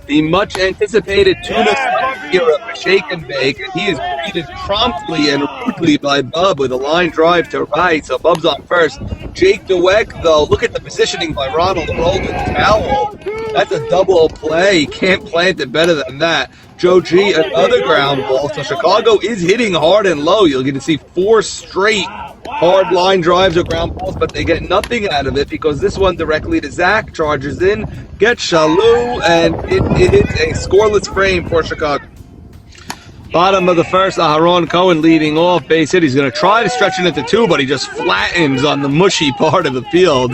the much anticipated Tuna hero for Shake and Bake. He is greeted promptly and rudely by Bub with a line drive to right, so Bub's on first. Jake DeWeck, though, look at the positioning by Ronald Roland Towel. That's a double play. Can't plant it better than that. Joe G, another ground ball. So Chicago is hitting hard and low. You'll get to see 4 straight hard line drives or ground balls, but they get nothing out of it because this one directly to Zach, charges in, gets Shalou, and it is a scoreless frame for Chicago. Bottom of the first, Aharon Cohen leading off, base hit. He's going to try to stretch it into 2, but he just flattens on the mushy part of the field.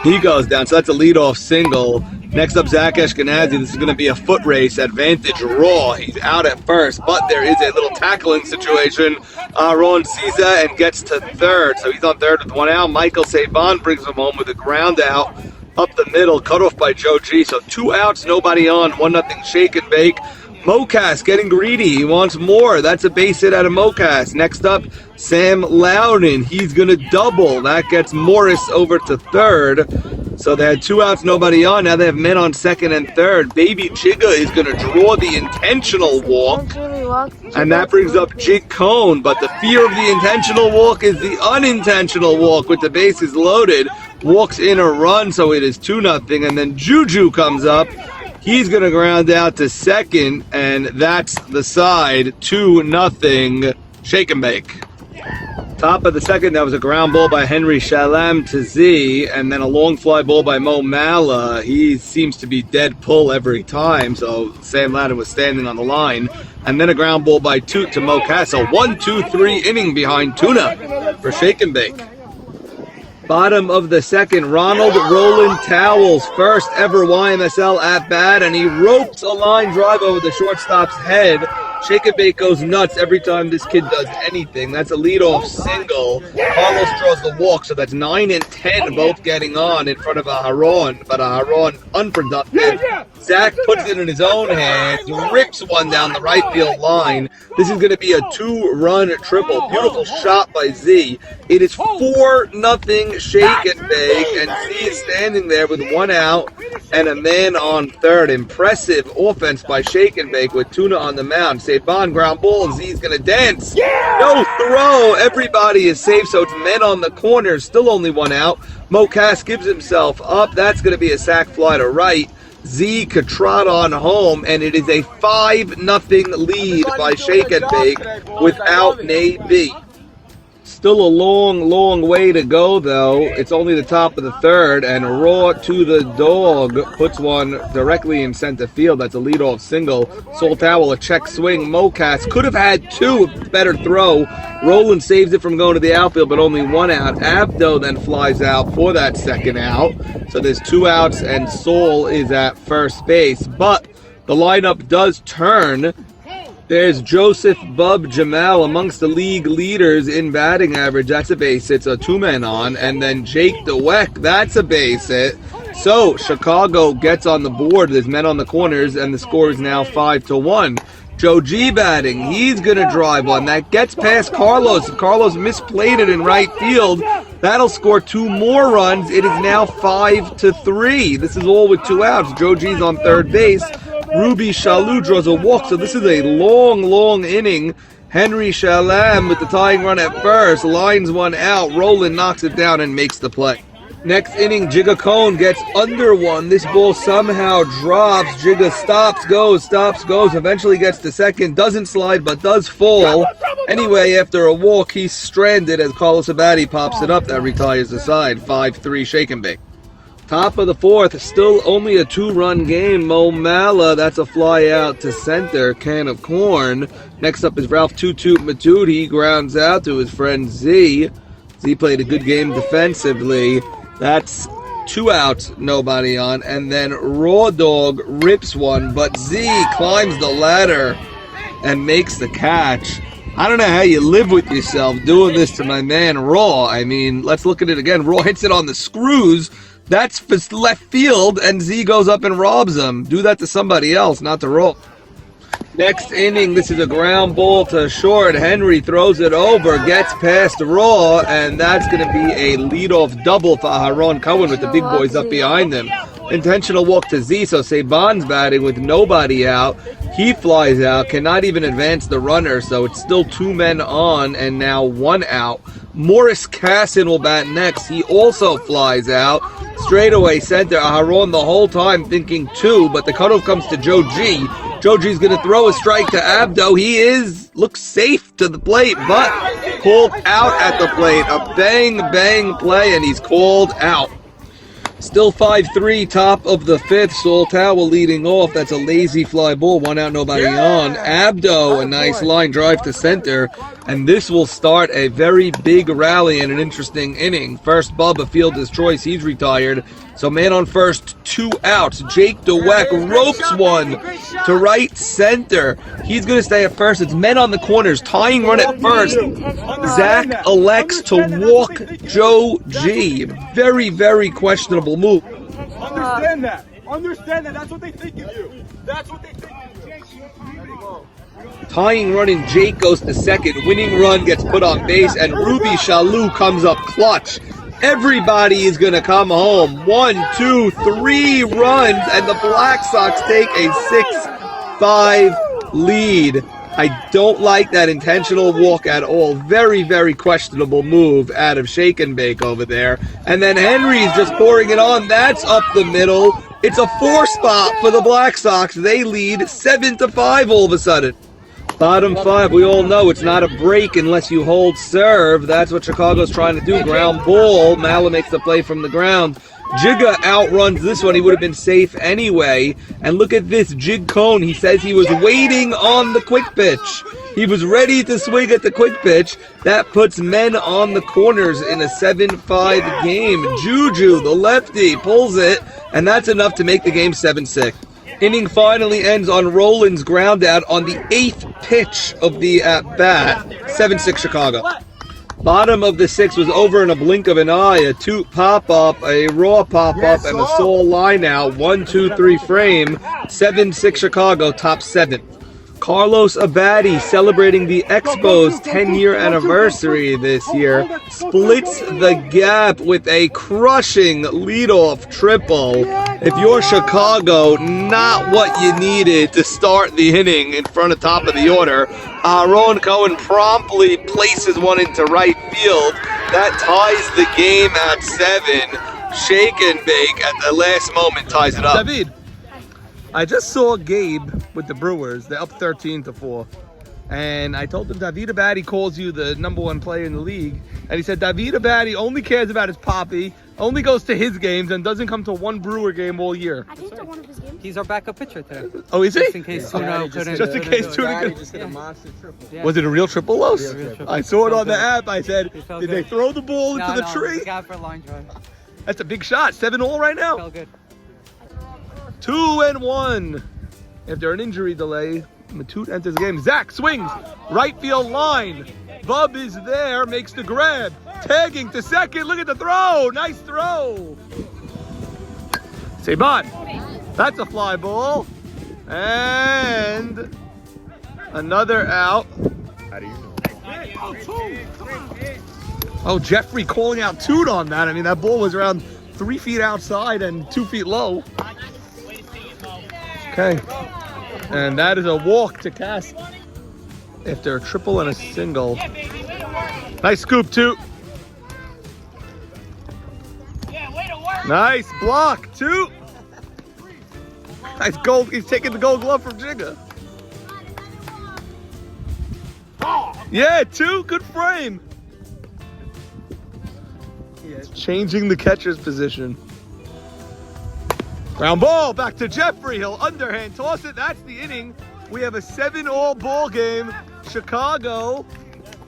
He goes down, so that's a leadoff single. Next up, Zach Ashkenazi. This is going to be a foot race. Advantage Raw. He's out at first, but there is a little tackling situation. Ron sees that and gets to third, so he's on third with 1 out. Michael Saban brings him home with a ground out up the middle, cut off by Joe G. So 2 outs, nobody on, 1-0 Shake and Bake. Mocas getting greedy. He wants more. That's a base hit out of Mocas. Next up, Sam Loudon. He's going to double. That gets Morris over to third. So they had 2 outs, nobody on. Now they have men on second and third. Baby Jigga is going to draw the intentional walk. And that brings up Jig Cone. But the fear of the intentional walk is the unintentional walk with the bases loaded. Walks in a run, so it is 2-0. And then Juju comes up. He's going to ground out to second, and that's the side, 2-0, Shake and Bake. Top of the second, that was a ground ball by Henry Shalem to Z, and then a long fly ball by Mo Mala. He seems to be dead pull every time, so Sam Loudon was standing on the line. And then a ground ball by Toot to Mo Castle. 1-2-3 inning behind Tuna for Shake and Bake. Bottom of the second, Ronald Roland Towels, first ever YMSL at bat, and he ropes a line drive over the shortstop's head. Shake and Bake goes nuts every time this kid does anything. That's a leadoff single. Carlos draws the walk, so that's 9 and 10 both getting on in front of Aharon, but Aharon unproductive. Zach puts it in his own hands, rips one down the right field line. This is going to be a 2-run triple. Beautiful shot by Z. It is 4-0 Shake and Bake, and Z is standing there with 1 out and a man on third. Impressive offense by Shake and Bake with Tuna on the mound. Saban ground ball, Z's going to dance. No throw. Everybody is safe, so it's men on the corner. Still only 1 out. Mocas gives himself up. That's going to be a sac fly to right. Z could trot on home, and it is a 5-0 lead by Shake and Bake without Navy. Still a long way to go, though. It's only the top of the third, and Raw to the dog puts one directly in center field. That's a leadoff single. Sol Towel, a check swing. Mocas could have had 2, better throw. Roland saves it from going to the outfield, but only 1 out. Abdo then flies out for that second out. So there's 2 outs, and Sol is at first base. But the lineup does turn. There's Joseph Bub Jamal amongst the league leaders in batting average. That's a base hit, so 2 men on. And then Jake DeWeck, that's a base hit. So Chicago gets on the board. There's men on the corners, and the score is now 5-1. Joe G batting. He's going to drive one. That gets past Carlos. Carlos misplayed it in right field. That'll score 2 more runs. It is now 5-3. This is all with 2 outs. Joe G's on third base. Ruby Shalou draws a walk, so this is a long inning. Henry Shalem with the tying run at first, lines 1 out. Roland knocks it down and makes the play. Next inning, Jigga Cone gets under 1. This ball somehow drops. Jigga stops, goes, eventually gets to second. Doesn't slide, but does fall. Anyway, after a walk, he's stranded as Carlos Abadi pops it up. That retires the side. 5-3 Shake and Bake. Top of the fourth, still only a 2-run game. Mo Mala, that's a fly out to center, can of corn. Next up is Ralph Toot Matute. He grounds out to his friend Z. Z played a good game defensively. That's 2 outs, nobody on. And then Raw Dog rips one, but Z climbs the ladder and makes the catch. I don't know how you live with yourself doing this to my man Raw. I mean, let's look at it again. Raw hits it on the screws. That's for left field, and Z goes up and robs him. Do that to somebody else, not to Raw. Next inning, this is a ground ball to short. Henry throws it over, gets past Raw, and that's going to be a leadoff double for Aharon Cohen with the big boys up behind him. Intentional walk to Z, so Saban's batting with nobody out. He flies out, cannot even advance the runner, so it's still 2 men on and now 1 out. Morris Casson will bat next. He also flies out. Straightaway center. Aharon the whole time thinking 2, but the cutoff comes to Joe G. Joe G's going to throw a strike to Abdo. He looks safe to the plate, but called out at the plate. A bang play, and he's called out. Still 5-3, top of the 5th. Saltawa leading off. That's a lazy fly ball. 1 out, nobody on. Abdo, a nice line drive to center. And this will start a very big rally and an interesting inning. First, Bubba, fielder's choice. He's retired. So man on first, 2 outs. Jake DeWeck ropes one to right center. He's going to stay at first. It's men on the corners. Tying run at first. Zach elects to walk Joe G. Very questionable move. Understand that. Understand that. That's what they think of you. That's what they think of you. Tying run and Jake goes to second. Winning run gets put on base, and Ruby Shalou comes up clutch. Everybody is going to come home. 1, 2, 3 runs, and the Black Sox take a 6-5 lead. I don't like that intentional walk at all. Very questionable move out of Shake and Bake over there. And then Henry's just pouring it on. That's up the middle. It's a 4 spot for the Black Sox. They lead 7-5 all of a sudden. Bottom 5, we all know it's not a break unless you hold serve. That's what Chicago's trying to do. Ground ball. Mala makes the play from the ground. Jigga outruns this one. He would have been safe anyway. And look at this. Jig Cone. He says he was waiting on the quick pitch. He was ready to swing at the quick pitch. That puts men on the corners in a 7-5 game. Juju, the lefty, pulls it. And that's enough to make the game 7-6. Inning finally ends on Roland's ground out on the 8th pitch of the at-bat. 7-6 Chicago. Bottom of the 6th was over in a blink of an eye. A toot pop-up, a raw pop-up, and a soul line-out. 1, 2, 3 frame. 7-6 Chicago, top 7. Carlos Abadi celebrating the Expo's 10-year anniversary this year. Splits the gap with a crushing leadoff triple. If you're Chicago, not what you needed to start the inning in front of top of the order. Aaron Cohen promptly places one into right field. That ties the game at 7. Shake and Bake at the last moment ties it up. David, I just saw Gabe with the Brewers. They're up 13-4. And I told him David Abadi calls you the #1 player in the league. And he said David Abadi only cares about his poppy, only goes to his games, and doesn't come to one Brewer game all year. I came to one of his games. He's our backup pitcher today. Oh, is he? Just in case Tuna couldn't. Just in case Tuna just hit a monster triple. Yeah. Was it a real triple, Los? Yeah, real triple. I saw it on the Good. app. I said, It felt did they good. throw the ball into the No, tree? we got for a line drive. That's a big shot. 7-all right now. Felt good. 2-1. After an injury delay, Matute enters the game. Zach swings. Right field line. Bub is there. Makes the grab. Tagging to second. Look at the throw. Nice throw. Saban. That's a fly ball. And another out. How do you know? Oh, Jeffrey calling out Tuna on that. I mean, that ball was around 3 feet outside and 2 feet low. Okay. And that is a walk to Cass after a triple and a single. Nice scoop, Toot. Nice block, Toot. Nice gold. He's taking the gold glove from Jigga. Yeah, Toot. Good frame. Changing the catcher's position. Ground ball back to Jeffrey. He'll underhand toss it. That's the inning. We have a 7-all ball game. Chicago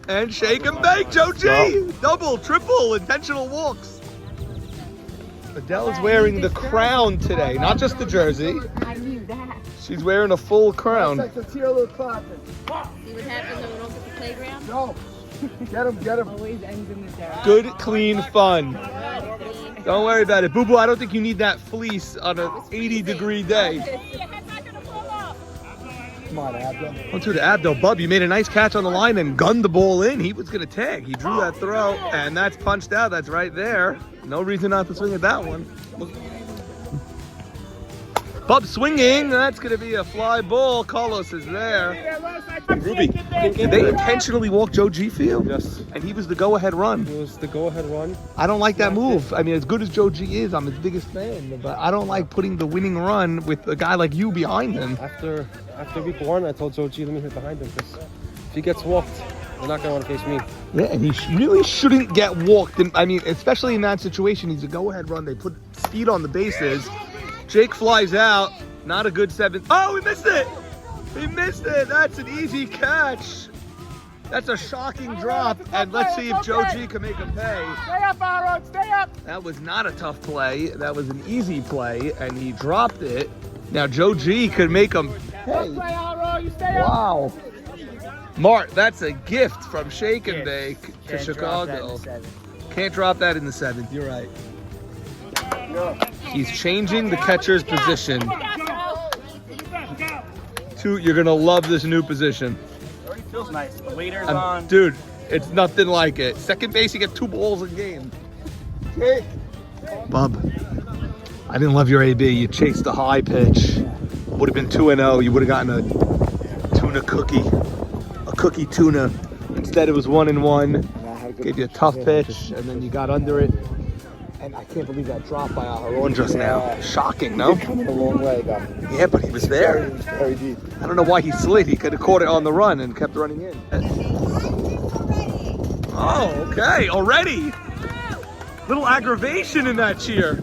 and Shake and Bake. Joe G. Double, triple, intentional walks. Adele's wearing the crown today, not just the jersey. I knew that. She's wearing a full crown. See what happens when we don't get the playground? No. Get him. Always ends in the dark. Good, clean fun. Don't worry about it. Boo Boo, I don't think you need that fleece on an 80-degree day. Come on, Abdo. On to the Abdo. Bub, you made a nice catch on the line and gunned the ball in. He was going to tag. He drew that throw, and that's punched out. That's right there. No reason not to swing at that one. Bub swinging. That's going to be a fly ball. Carlos is there. Ruby, did they intentionally walk Joe G for you? Yes. And he was the go-ahead run. It was the go-ahead run. I don't like that move. I mean, as good as Joe G is, I'm his biggest fan. But I don't like putting the winning run with a guy like you behind him. After week 1, I told Joe G, let me hit behind him, because if he gets walked, they're not going to want to face me. Yeah, and he really shouldn't get walked. I mean, especially in that situation, he's a go-ahead run. They put speed on the bases. Jake flies out. Not a good 7th. Oh, we missed it! He missed it. That's an easy catch. That's a shocking drop. And let's see if Joe G can make him pay. Stay up, Aaron. Stay up. That was not a tough play. That was an easy play, and he dropped it. Now Joe G could make him pay. Play, Aaron. You stay up. Wow. Mart, that's a gift from Shake and Bake to Chicago. Can't drop that in the 7th. You're right. He's changing the catcher's position. You're gonna love this new position. Already feels nice. The waiter's on. Dude, it's nothing like it. Second base, you get 2 balls a game. Bub, I didn't love your AB. You chased the high pitch. Would have been 2-0. You would have gotten a tuna cookie, a cookie tuna. Instead, it was 1-1. Gave you a tough pitch, and then you got under it. And I can't believe that drop by Roland just now. Shocking, no? Coming a long way, though. Yeah, but he was there. Very deep. I don't know why he slid. He could have caught it on the run and kept running in. Oh, okay. Already. Little aggravation in that cheer.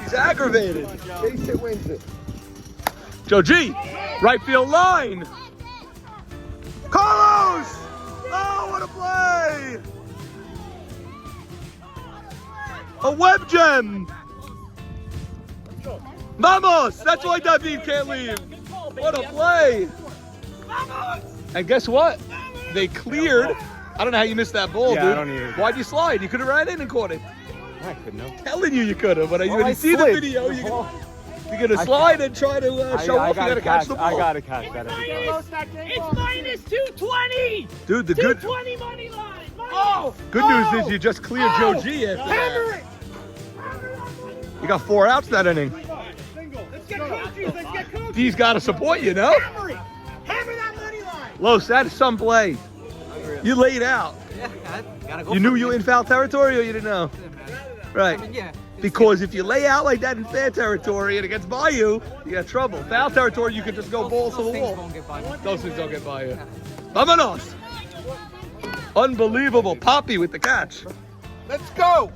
She's aggravated. Chase it, wins it. Joe G, right field line. Carlos! Oh, what a play! A web gem! Vamos! That's why David can't leave. What a play! And guess what? They cleared. I don't know how you missed that ball, dude. I don't either. Why'd you slide? You could have ran in and caught it. I couldn't know. Telling you could have, but when I you see the slid. video, you're gonna slide and try to show off. You gotta catch the ball. I gotta catch that every time. It's minus 220. Dude, the good 220 money line. good news is you just cleared Joe G after that. You got 4 outs that inning. Let's get coaches. Let's get coaches. He's got to support you, no? Hammer it. Hammer that money line. Los, that is some play. You laid out. Yeah, gotta go. You knew you were in foul territory or you didn't know? Right. Yeah. Because if you lay out like that in fair territory and it gets by you, you got trouble. Foul territory, you can just go balls to the Those wall. things won't get by me. Those things don't get by you. Vámonos! Unbelievable. Poppy with the catch. Let's go.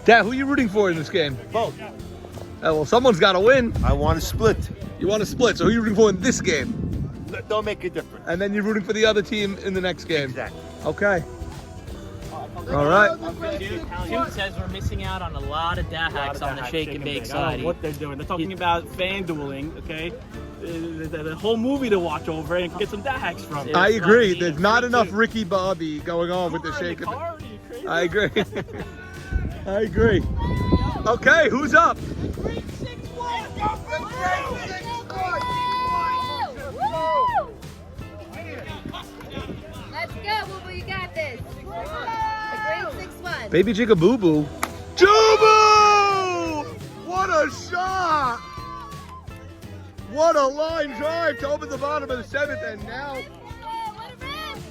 Dad, who are you rooting for in this game? Both. Well, someone's got to win. I want to split. You want to split, so who are you rooting for in this game? Don't make a difference. And then you're rooting for the other team in the next game. Exactly. Okay. All right. Dude says we're missing out on a lot of hacks on the shake and bake I don't side. know what they're doing. They're talking about fan dueling, okay? The whole movie to watch over and get some hacks from. I agree. There's not enough Ricky Bobby going on with the shake and bake. I agree. I agree. Okay, who's up? Let's go, Boo Boo, you got this. The great 6-1. Baby Jigga Boo Boo. Jubu! What a shot! What a line drive to open the bottom of the 7th, and now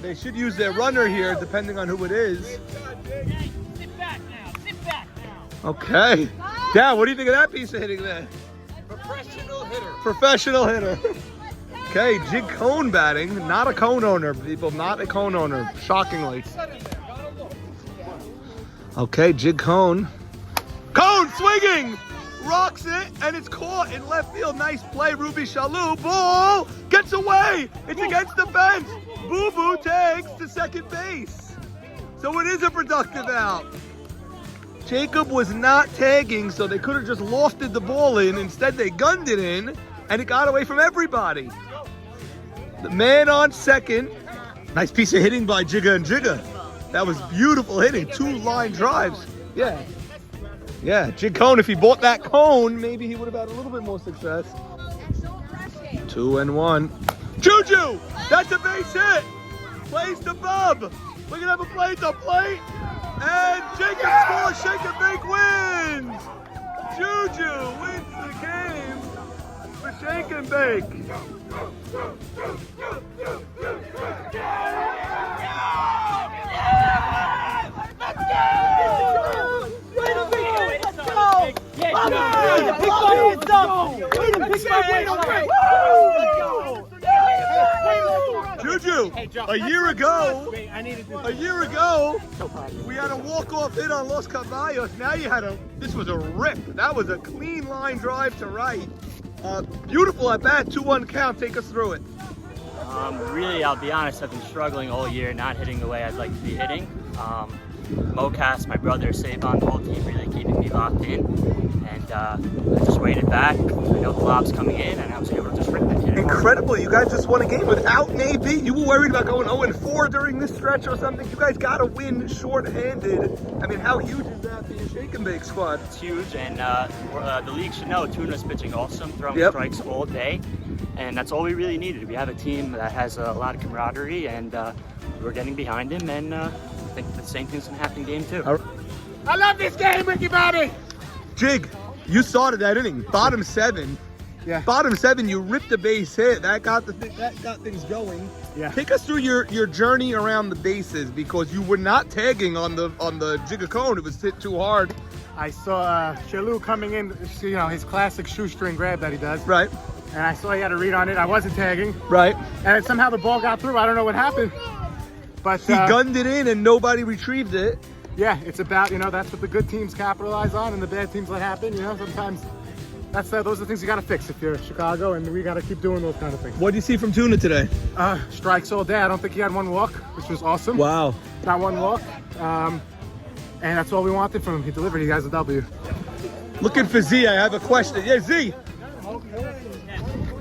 they should use their runner here, depending on who it is. Sit back now. Sit back now. Okay. Dad, what do you think of that piece of hitting there? Professional hitter. Professional hitter. Okay, Jig Cone batting. Not a cone owner, people. Not a cone owner, shockingly. Okay, Jig Cone. Cone swinging! Rocks it, and it's caught in left field. Nice play, Ruby Shalou. Ball gets away. It's against the fence. Boo Boo takes to second base. So it is a productive out. Jacob was not tagging, so they could have just lofted the ball in. Instead, they gunned it in, and it got away from everybody. The man on second. Nice piece of hitting by Jigga and Jigga. That was beautiful hitting. 2 line drives. Yeah. Yeah, Jig Cone, if he bought that cone, maybe he would have had a little bit more success. 2-1. Juju! That's a base hit! Plays to Bub! We're gonna have a play to plate! And Jacob scores, Shake and Bake wins! Juju wins the game for Shake and Bake. Juju, a year ago, we had a walk-off hit on Los Caballos. Now you had this was a rip. That was a clean line drive to right. Beautiful at bat, 2-1 count. Take us through it. Really, I'll be honest, I've been struggling all year, not hitting the way I'd like to be hitting. Mocas, my brother, Savon, the whole team really keeping me locked in. And I just waited back. I know the lob's coming in, and I was able to just rip it. Incredible. You guys just won a game without an AB. You were worried about going 0-4 during this stretch or something. You guys got to win short-handed. I mean, how huge is that for your Shake and Bake squad? It's huge, and the league should know Tuna's pitching awesome, throwing strikes all day. And that's all we really needed. We have a team that has a lot of camaraderie, and we're getting behind him, and I think the same thing's going to happen in game 2. I love this game, Ricky Bobby. Jig, you started that inning, bottom 7. Yeah. Bottom 7, you ripped a base hit. That got things going. Yeah. Take us through your journey around the bases, because you were not tagging on the Jigga-cone. It was hit too hard. I saw Chalou coming in, you know, his classic shoestring grab that he does. Right. And I saw he had a read on it. I wasn't tagging. Right. And somehow the ball got through. I don't know what happened. But He gunned it in and nobody retrieved it. yeah, it's about, you know, that's what the good teams capitalize on and the bad teams let happen. You know, sometimes those are the things you got to fix if you're Chicago, and we got to keep doing those kind of things. What do you see from Tuna today? Strikes all day. I don't think he had one walk, which was awesome. Wow. Not one walk. And that's all we wanted from him. He delivered. He has a W. Looking for Z, I have a question. Yeah, Z.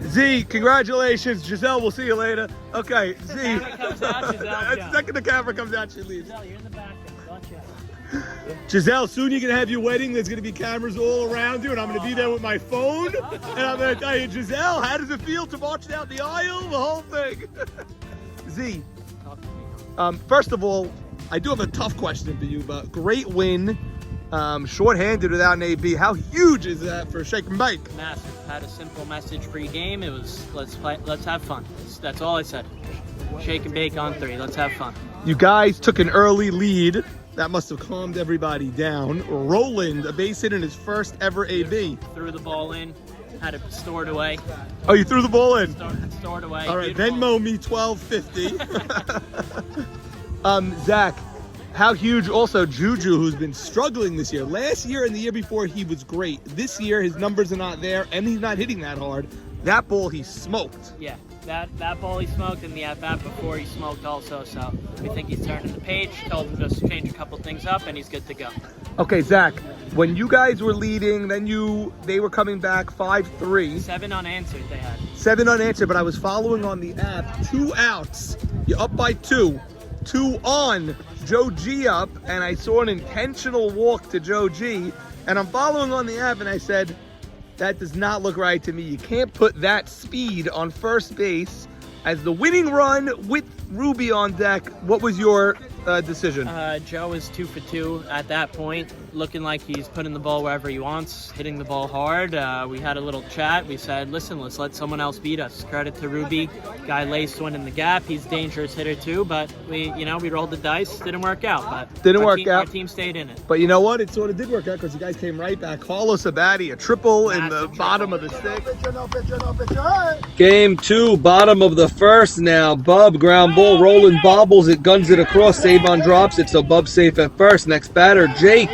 Z, congratulations. Giselle, we'll see you later. Okay, Z. The second the camera comes out, she leaves. Giselle, you're in the back there. Don't check. Giselle, soon you're gonna have your wedding. There's gonna be cameras all around you, and I'm gonna be there with my phone. And I'm gonna tell you, Giselle, how does it feel to march down the aisle? The whole thing. Z. First of all, I do have a tough question for you, but great win. Short-handed without an AB. How huge is that for Shake and Bake? Massive. Had a simple message pre-game. It was let's have fun. That's all I said. Shake and Bake on 3. Let's have fun. You guys took an early lead. That must have calmed everybody down. Roland, a base hit in his first ever AB. Threw the ball in. Had it stored away. Oh, you threw the ball in? Stored away. All right, Beautiful. Venmo me $12.50. Zach, how huge also Juju, who's been struggling this year. Last year and the year before, he was great. This year, his numbers are not there, and he's not hitting that hard. That ball, he smoked. Yeah, that ball he smoked, and the at-bat before he smoked also. So we think he's turning the page. Told him just change a couple things up, and he's good to go. Okay, Zach, when you guys were leading, then they were coming back 5-3. 7 unanswered they had. 7 unanswered, but I was following on the app. 2 outs. You're up by 2. 2 on. Joe G up, and I saw an intentional walk to Joe G, and I'm following on the app, and I said, that does not look right to me. You can't put that speed on first base as the winning run with Ruby on deck. What was your decision? Joe is 2 for 2 at that point, looking like he's putting the ball wherever he wants, hitting the ball hard. We had a little chat. We said, listen, let's let someone else beat us. Credit to Ruby. Guy laced one in the gap. He's a dangerous hitter too, but we rolled the dice. Didn't work out, but our team stayed in it. But you know what? It sort of did work out because you guys came right back. Carlos Abadi, a triple in the bottom of the 6th. Game 2, bottom of the 1st now. Bub, ground ball. Roland bobbles it, guns it across. Savon drops it, so Bub's safe at first. Next batter, Jake.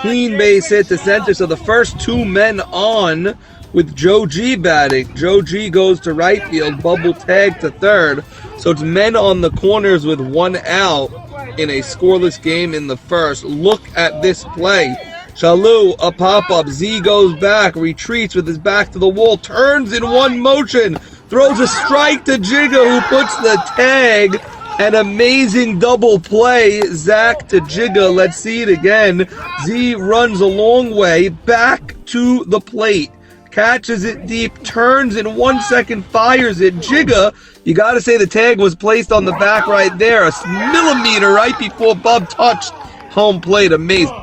Clean base hit to center, so the first 2 men on with Joe G batting. Joe G goes to right field, Bubble tag to third. So it's men on the corners with 1 out in a scoreless game in the 1st. Look at this play. Chalou, a pop-up. Z goes back, retreats with his back to the wall, turns in one motion, throws a strike to Jigga, who puts the tag. An amazing double play. Zach to Jigga. Let's see it again. Z runs a long way back to the plate. Catches it deep, turns in 1 second, fires it. Jigga, you got to say the tag was placed on the back right there. A millimeter right before Bub touched home plate. Amazing.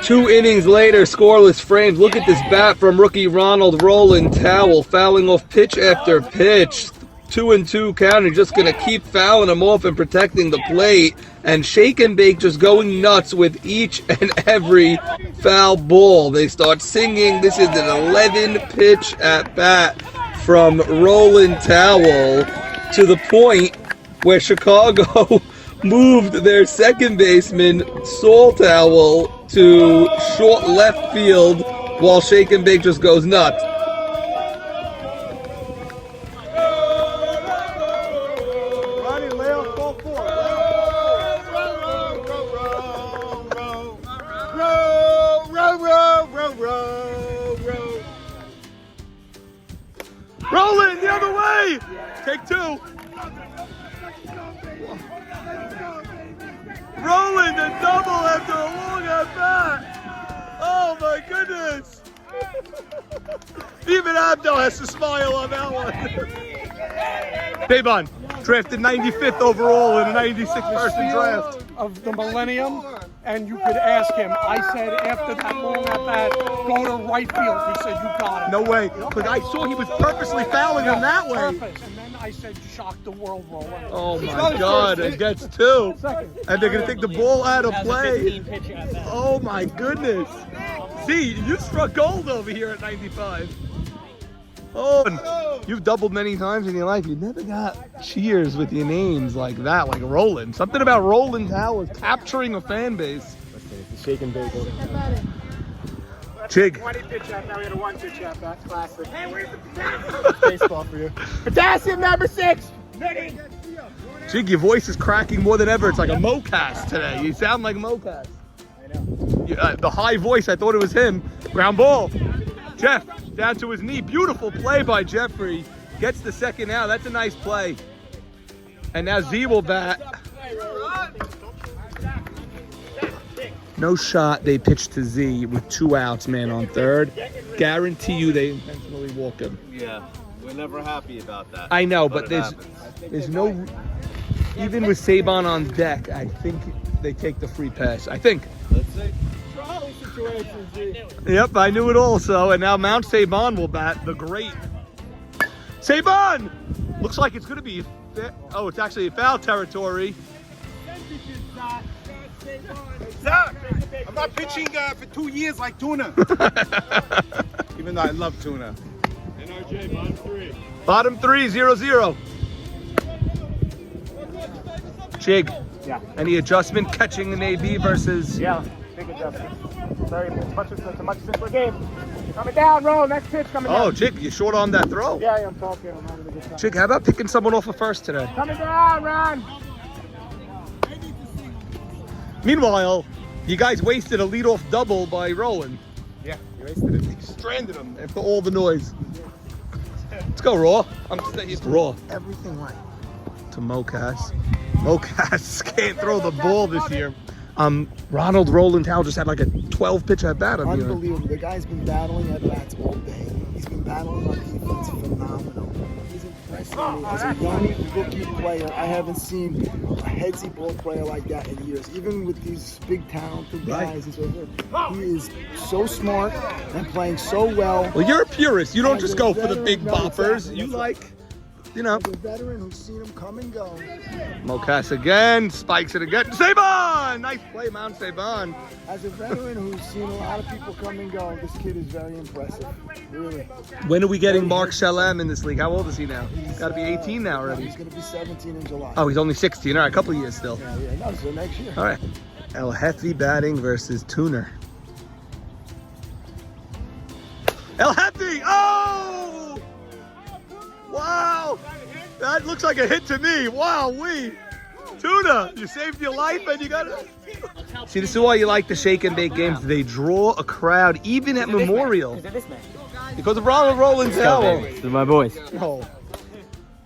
2 innings later, scoreless frames. Look at this bat from rookie Roland. Roland Towel fouling off pitch after pitch. 2-2 count. He's just going to keep fouling him off and protecting the plate. And Shake and Bake just going nuts with each and every foul ball. They start singing. This is an 11 pitch at bat from Roland Towel, to the point where Chicago moved their second baseman, Saul Towel, to short left field while Shake and Bake just goes nuts. Roland, the other way! Take 2. Roland, a double after a long at bat. Oh my goodness. Even Abdel has to smile on that one. Davon, drafted 95th overall in a 96-person draft. Of the millennium, and you could ask him. I said after that long at bat, go to right field. He said, you got it. No way. But I saw he was purposely fouling him that way. Purpose. And then I said, shock the world, Roland. Oh my God, it gets 2. And they're going to take the ball out of play. Oh my goodness. See, you struck gold over here at 95. Oh, you've doubled many times in your life. You never got cheers with your names like that, like Roland. Something about Roland Towers capturing a fan base. Shake and Bake. Chig. 20 pitch at bat. We had a 1 pitch at bat. Classic. Hey, where's the potassium? Baseball for you. Potassium number 6. Chig, your voice is cracking more than ever. It's like a Mocast today. You sound like Mocast. I know. The high voice, I thought it was him. Ground ball. Jeff, down to his knee. Beautiful play by Jeffrey. Gets the second out. That's a nice play. And now Z will bat. No shot. They pitch to Z with 2 outs, man, on third. Guarantee you they intentionally walk him. Yeah, we're never happy about that. I know, but there's no... Even with Saban on deck, I think they take the free pass. I think. Let's see. Yep, I knew it also. And now Mount Saban will bat, the great. Saban! Looks like it's going to be... Oh, it's actually foul territory. Zach, I'm not pitching for 2 years like Tuna. Even though I love Tuna. NRJ, bottom 3. Bottom 3, 0-0. Chig. Yeah. Any adjustment catching an AB versus... Yeah. Big adjustment. It's a much simpler game. Coming down, roll. Next pitch coming down. Oh, Chig, you short on that throw. Yeah, I'm talking. I'm having a good time. Chig, how about picking someone off of first today? Coming down, Ron. Meanwhile, you guys wasted a leadoff double by Roland. Yeah, you wasted it. You stranded him after all the noise. Let's go, Raw. I'm staying Raw. Everything right. To Mocas. Mocas can't throw the ball this year. Ronald Roland Towel just had like a 12 pitch at bat. Unbelievable. The guy's been battling at bats all day. He's been battling on defense. Phenomenal. He's impressing me as a young rookie player. I haven't seen a headsy ball player like that in years. Even with these big talented guys, he is so smart and playing so well. Well, you're a purist. You don't just go for the big boppers. You like, you know. As a veteran who's seen him come and go. Mocas again, spikes it again. Saban! Nice play, Mount Saban. As a veteran who's seen a lot of people come and go, this kid is very impressive. Really. When are we getting Mark Shalem in this league? How old is he now? He's got to be 18 now already. He's going to be 17 in July. Oh, he's only 16. All right, a couple of years still. Yeah, no, so next year. All right. El Jefe batting versus Tuna. El Jefe! Oh! Wow! That looks like a hit to me. Wow, Tuna, you saved your life and you got it. See, this is why you like the shake and bake games. They draw a crowd, even at Memorial. Because of Ronald Roland's elbow. This is my boys. Oh.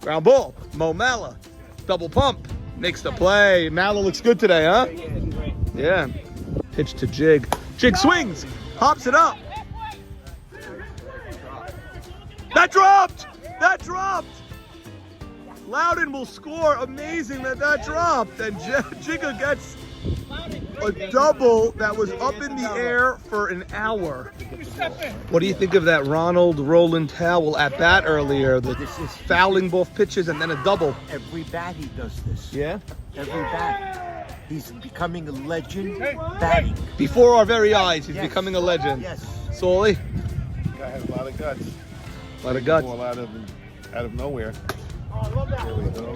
Ground ball. Mo Mala. Double pump. Makes the play. Mala looks good today, huh? Yeah. Pitch to Jig. Jig swings. Hops it up. That dropped! That dropped! Loudon will score. Amazing that dropped. And Jigga gets A double that was up in the air for an hour. What do you think of that Ronald Roland Towel at bat earlier? The fouling both pitches and then a double. Every bat he does this. Yeah? Every bat. He's becoming a legend batting. Before our very eyes, he's becoming a legend. Yes. Sully? Guy has a lot of guts. A lot of guts. Ball out of nowhere.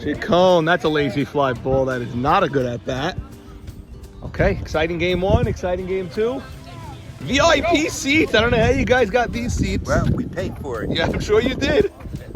Chacon, that's a lazy fly ball. That is not a good at bat. Okay, exciting game 1, exciting game 2. VIP seats. I don't know how you guys got these seats. Well, we paid for it. Yeah, I'm sure you did.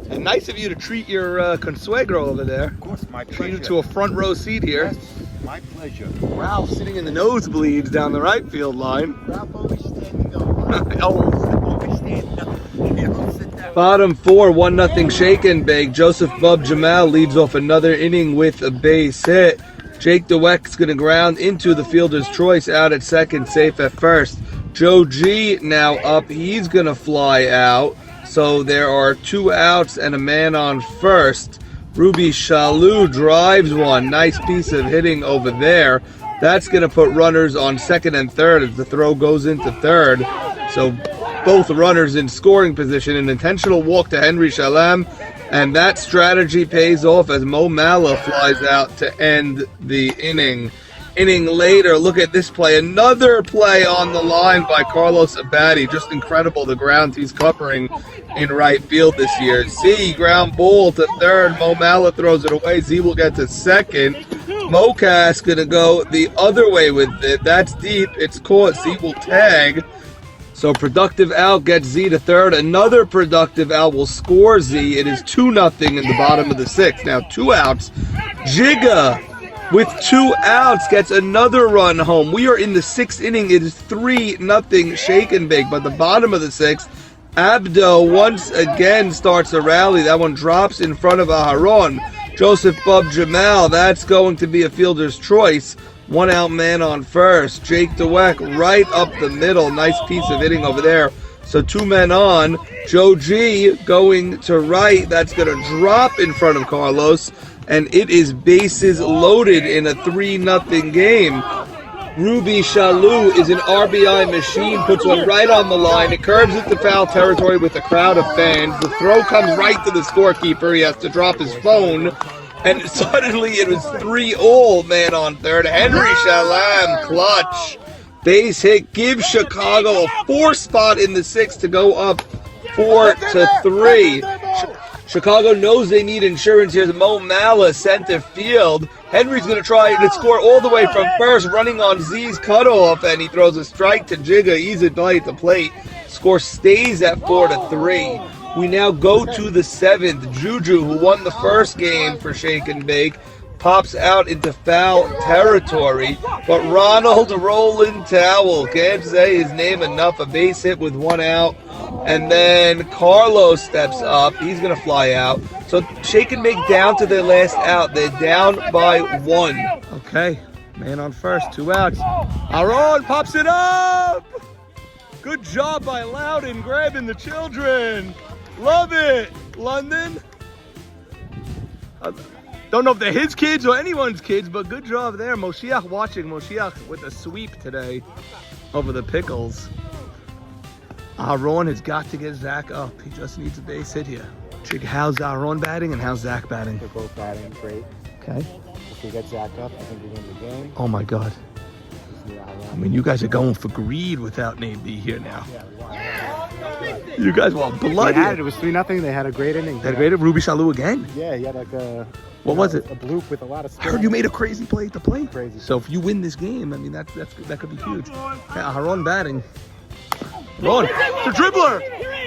And nice of you to treat your consuegro over there. Of course, my pleasure. Treat him to a front row seat here. Yes, my pleasure. Ralph sitting in the nosebleeds down the right field line. Ralph always standing up. Always standing up. You don't sit down. Bottom 4, 1-0 shake and bake. Joseph Bub Jamal leads off another inning with a base hit. Jake DeWeck's going to ground into the fielder's choice out at second, safe at first. Joe G now up. He's going to fly out. So there are 2 outs and a man on first. Ruby Shalou drives one. Nice piece of hitting over there. That's going to put runners on second and third as the throw goes into third. So both runners in scoring position. An intentional walk to Henry Shalem. And that strategy pays off as Mo Mala flies out to end the inning. Inning later, look at this play. Another play on the line by Carlos Abadi. Just incredible the ground he's covering in right field this year. Z, ground ball to third. Mo Mala throws it away. Z will get to second. Mocas going to go the other way with it. That's deep. It's caught. Z will tag. So productive out gets Z to third. Another productive out will score Z. It is 2-0 in the bottom of the 6th. Now 2 outs. Jigga with 2 outs gets another run home. We are in the 6th inning. It is 3-0 shake and bake. But the bottom of the 6th, Abdo once again starts a rally. That one drops in front of Aharon. Joseph Bub Jamal, that's going to be a fielder's choice. 1 out man on first. Jake DeWeck right up the middle. Nice piece of hitting over there. So 2 men on. Joe G going to right. That's going to drop in front of Carlos. And it is bases loaded in a 3-0 game. Ruby Shalou is an RBI machine. Puts one right on the line. It curves into foul territory with a crowd of fans. The throw comes right to the scorekeeper. He has to drop his phone. And suddenly it was 3-all man on third. Henry Shalem, clutch. Base hit gives Chicago a 4 spot in the 6th to go up 4-3. Chicago knows they need insurance. Here's Mo Mala, center field. Henry's going to try to score all the way from first, running on Z's cutoff, and he throws a strike to Jigga. Easy play at the plate. Score stays at 4-3. We now go to the 7th. Juju, who won the first game for Shake and Bake, pops out into foul territory. But Ronald Roland Towel, can't say his name enough. A base hit with 1 out. And then Carlos steps up. He's going to fly out. So Shake and Bake down to their last out. They're down by 1. Okay, man on first, 2 outs. Aaron pops it up. Good job by Loudon grabbing the children. Love it, London. Don't know if they're his kids or anyone's kids, but good job there. Moshiach watching. Moshiach with a sweep today over the Pickles. Aaron has got to get Zach up. He just needs a base hit here. How's Aaron batting and how's Zach batting? They're both batting great. Okay. If we get Zach up, I think we win the game. Oh my God. I mean, you guys are going for greed without Nate B here now. You guys want blood. It was 3-0. They had a great inning. They had a great Ruby Shalou again. Yeah, he had like a. What was it? A bloop with a lot of spin. I heard you made a crazy play at the plate. Crazy. So if you win this game, I mean that could be huge. Aaron batting. Ron, the dribbler.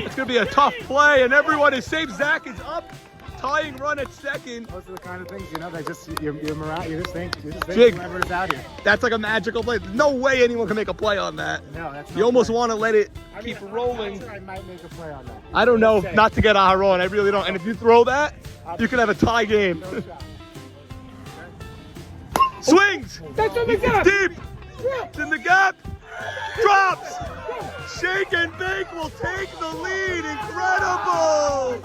It's gonna be a tough play, and everyone is safe. Zach is up, tying run at second. Those are the kind of things, you know, they just you're morale. You just think Jig, whoever's out here. That's like a magical play. There's no way anyone can make a play on that. No, that's. You almost want to let it keep rolling. I might make a play on that. I don't know, not to get Aaron. I really don't. And if you throw that, you can have a tie game. Swings. That's in the gap. Deep. It's in the gap. Drops. Shake and Bake will take the lead. Incredible.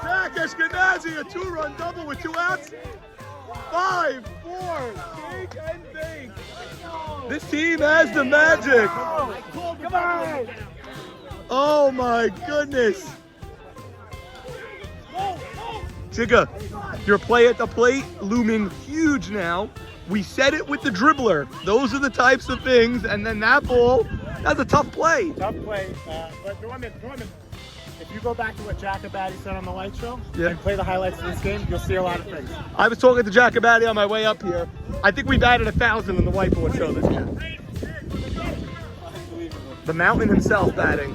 Zach Ashkenazi, a 2-run double with 2 outs. 5-4. Shake and bake. This team has the magic. Come on. Oh my goodness. Jigga, your play at the plate looming huge now. We said it with the dribbler. Those are the types of things. And then that ball, that's a tough play. Tough play. But Norman, if you go back to what Jacobati said on the light show and play the highlights of this game, you'll see a lot of things. I was talking to Jacobati on my way up here. I think we've added 1,000 in the whiteboard show this year. The mountain himself batting.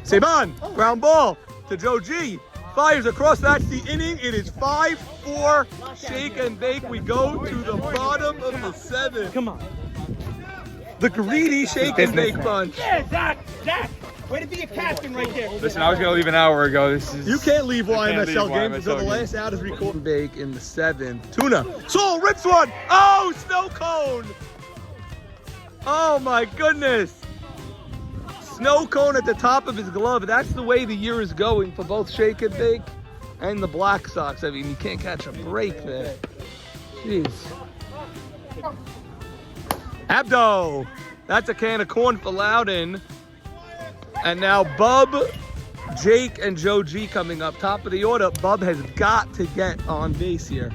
Saban, ground ball to Joe G. Fires across, that's the inning. It is 5-4, shake and bake. We go to the bottom of the 7th. Come on. The greedy shake and bake bunch. Yeah, Zach. Way to be a captain right there. Listen, I was gonna leave an hour ago. You can't leave YMSL games until the last out is recorded. Bake in the 7th. Tuna. Soul rips one. Oh, snow cone. Oh my goodness. Snow cone at the top of his glove. That's the way the year is going for both Shake and Bake and the Black Sox. I mean, you can't catch a break there. Jeez. Abdo. That's a can of corn for Loudon. And now Bub, Jake, and Joe G coming up. Top of the order. Bub has got to get on base here.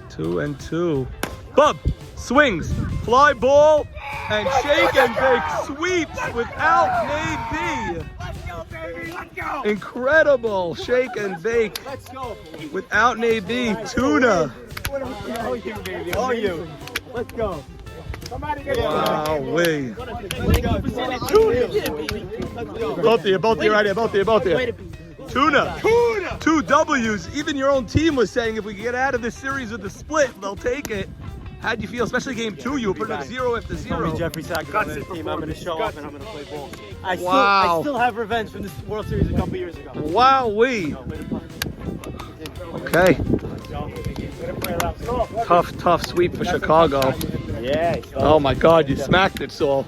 2-2. Bub swings, fly ball, and Shake and Bake sweeps without Nate B. Let's go, baby. Let's go. Incredible Shake and Bake without Nate B. Tuna. Oh, you, baby. Oh, you. Let's go. Somebody get Wow, way. Both of you right here, both of you. Tuna. 2 W's. Even your own team was saying if we get out of this series with the split, they'll take it. How'd you feel, especially game 2? You were putting up 0 after 0. Jeffrey Sackett on this team. I'm going to show up and I'm going to play ball. I Wow. still have revenge from this World Series a couple years ago. Wow-wee. Okay. Tough sweep for Chicago. Yeah. Oh my God, you smacked it, Saul.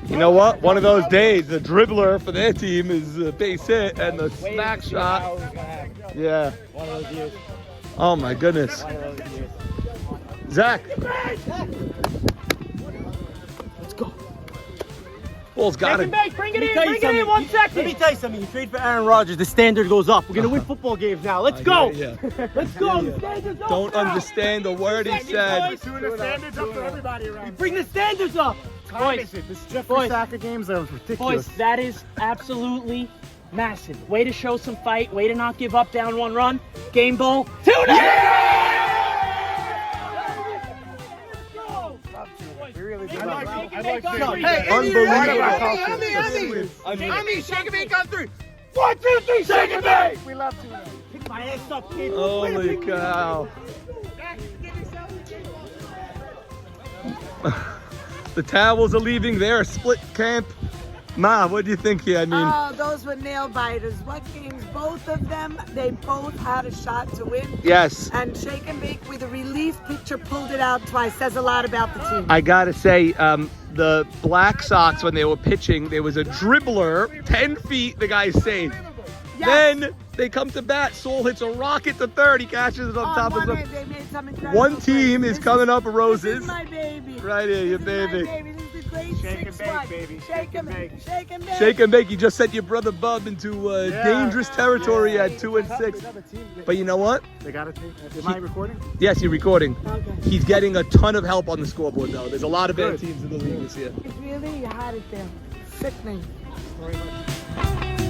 You know what? One of those days, the dribbler for their team is a base hit and the smack shot. Yeah. One of those years. Oh my goodness. Zach. Let's go. Ball's got it. Bring it in 1 second. Let me tell you something. You trade for Aaron Rodgers, the standard goes up. We're going to win football games now. Let's go. Yeah. Let's go. The standards up. Don't understand the word he said. Doing the standards up for everybody around. Bring the standards up. Boys, this Jeffrey Sackett games are ridiculous. Boys, that is absolutely massive. Way to show some fight. Way to not give up down 1 run. Game ball. Tuna! Emmy, shake and bake on 3. 1, 2, 3, shake and bake. We love Tuna. Pick my ass up, kid. Holy cow. The towels are leaving their split camp. Ma, what do you think here? I mean, oh, those were nail biters. What games? Both of them, they both had a shot to win. yes. And Shake and Bake with a relief pitcher pulled it out twice. Says a lot about the team. I gotta say, the Black Sox, when they were pitching, there was a dribbler, 10 feet, the guy's safe. Yes. Then they come to bat, Saul hits a rocket to third, he catches it on top of They some. made some incredible One team plays. is coming up This roses. is my baby. Right here, your This is my baby. baby. This is the great Shake and 6-1. bake, baby. Shake and bake. Shake and bake. Shake and Bake, you just sent your brother Bub into dangerous territory at 2 and 6. But you know what? They got to take. Am I recording? Yes, you're recording. Okay. He's getting a ton of help on the scoreboard, though. There's a lot of bad teams in the league this year. Really? You had it there. Sickening. Sorry, bud.